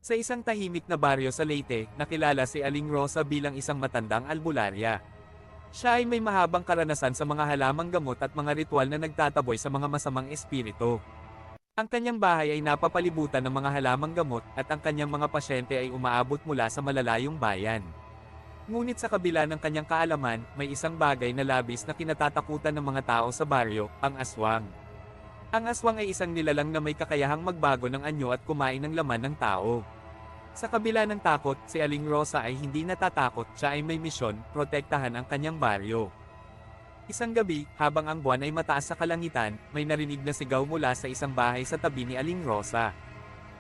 Sa isang tahimik na baryo sa Leyte, nakilala si Aling Rosa bilang isang matandang albularya. Siya ay may mahabang karanasan sa mga halamang gamot at mga ritual na nagtataboy sa mga masamang espiritu. Ang kanyang bahay ay napapalibutan ng mga halamang gamot at ang kanyang mga pasyente ay umaabot mula sa malalayong bayan. Ngunit sa kabila ng kanyang kaalaman, may isang bagay na labis na kinatatakutan ng mga tao sa baryo, ang aswang. Ang aswang ay isang nilalang na may kakayahang magbago ng anyo at kumain ng laman ng tao. Sa kabila ng takot, si Aling Rosa ay hindi natatakot, siya ay may misyon, protektahan ang kanyang baryo. Isang gabi, habang ang buwan ay mataas sa kalangitan, may narinig na sigaw mula sa isang bahay sa tabi ni Aling Rosa.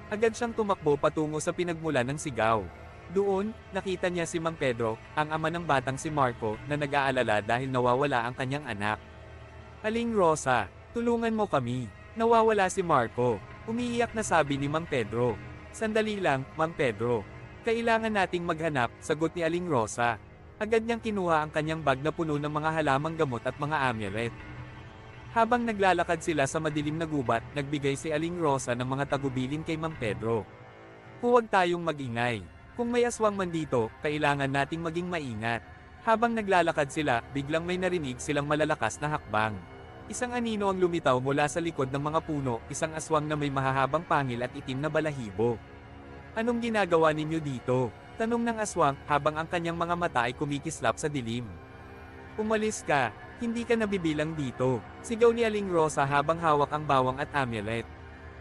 Agad siyang tumakbo patungo sa pinagmulan ng sigaw. Doon, nakita niya si Mang Pedro, ang ama ng batang si Marco, na nag-aalala dahil nawawala ang kanyang anak. Aling Rosa, tulungan mo kami. Nawawala si Marco. Umiiyak na sabi ni Mang Pedro. Sandali lang, Mang Pedro. Kailangan nating maghanap, sagot ni Aling Rosa. Agad niyang kinuha ang kanyang bag na puno ng mga halamang gamot at mga amulet. Habang naglalakad sila sa madilim na gubat, nagbigay si Aling Rosa ng mga tagubilin kay Mang Pedro. Huwag tayong magingay. Kung may aswang man dito, kailangan nating maging maingat. Habang naglalakad sila, biglang may narinig silang malalakas na hakbang. Isang anino ang lumitaw mula sa likod ng mga puno, isang aswang na may mahahabang pangil at itim na balahibo. Anong ginagawa ninyo dito? Tanong ng aswang, habang ang kanyang mga mata ay kumikislap sa dilim. Umalis ka, hindi ka nabibilang dito, sigaw ni Aling Rosa habang hawak ang bawang at amulet.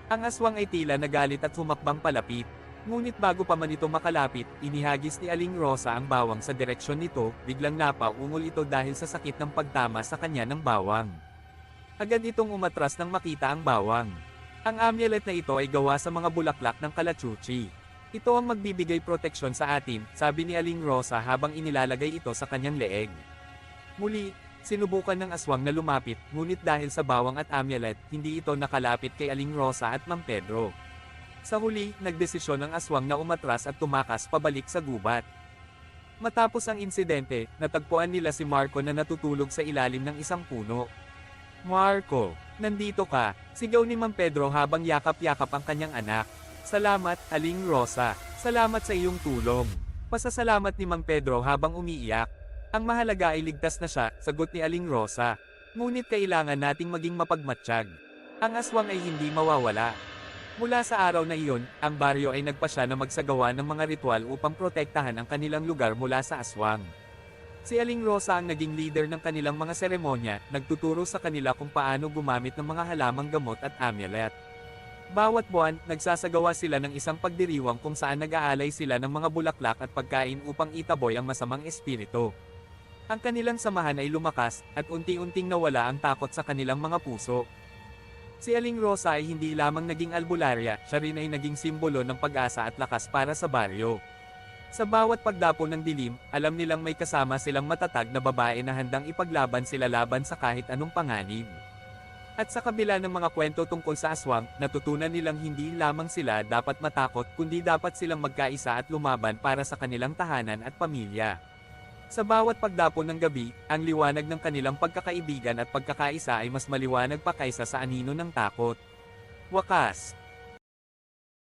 Ang aswang ay tila nagalit at humakbang palapit. Ngunit bago pa man ito makalapit, inihagis ni Aling Rosa ang bawang sa direksyon nito, biglang napaungol ito dahil sa sakit ng pagtama sa kanya ng bawang. Agad itong umatras nang makita ang bawang. Ang amulet na ito ay gawa sa mga bulaklak ng kalachuchi. Ito ang magbibigay proteksyon sa atin, sabi ni Aling Rosa habang inilalagay ito sa kanyang leeg. Muli, sinubukan ng aswang na lumapit, ngunit dahil sa bawang at amulet, hindi ito nakalapit kay Aling Rosa at Mang Pedro. Sa huli, nagdesisyon ang aswang na umatras at tumakas pabalik sa gubat. Matapos ang insidente, natagpuan nila si Marco na natutulog sa ilalim ng isang puno. Marco, nandito ka, sigaw ni Mang Pedro habang yakap-yakap ang kanyang anak. Salamat, Aling Rosa. Salamat sa iyong tulong. Pasasalamat ni Mang Pedro habang umiiyak. Ang mahalaga ay ligtas na siya, sagot ni Aling Rosa. Ngunit kailangan nating maging mapagmatsyag. Ang aswang ay hindi mawawala. Mula sa araw na iyon, ang baryo ay nagpasya na magsagawa ng mga ritual upang protektahan ang kanilang lugar mula sa aswang. Si Aling Rosa ang naging leader ng kanilang mga seremonya, nagtuturo sa kanila kung paano gumamit ng mga halamang gamot at amulet. Bawat buwan, nagsasagawa sila ng isang pagdiriwang kung saan nag-aalay sila ng mga bulaklak at pagkain upang itaboy ang masamang espiritu. Ang kanilang samahan ay lumakas, at unti-unting nawala ang takot sa kanilang mga puso. Si Aling Rosa ay hindi lamang naging albularya, siya rin ay naging simbolo ng pag-asa at lakas para sa baryo. Sa bawat pagdapo ng dilim, alam nilang may kasama silang matatag na babae na handang ipaglaban sila laban sa kahit anong panganib. At sa kabila ng mga kwento tungkol sa aswang, natutunan nilang hindi lamang sila dapat matakot kundi dapat silang magkaisa at lumaban para sa kanilang tahanan at pamilya. Sa bawat pagdapo ng gabi, ang liwanag ng kanilang pagkakaibigan at pagkakaisa ay mas maliwanag pa kaysa sa anino ng takot. Wakas.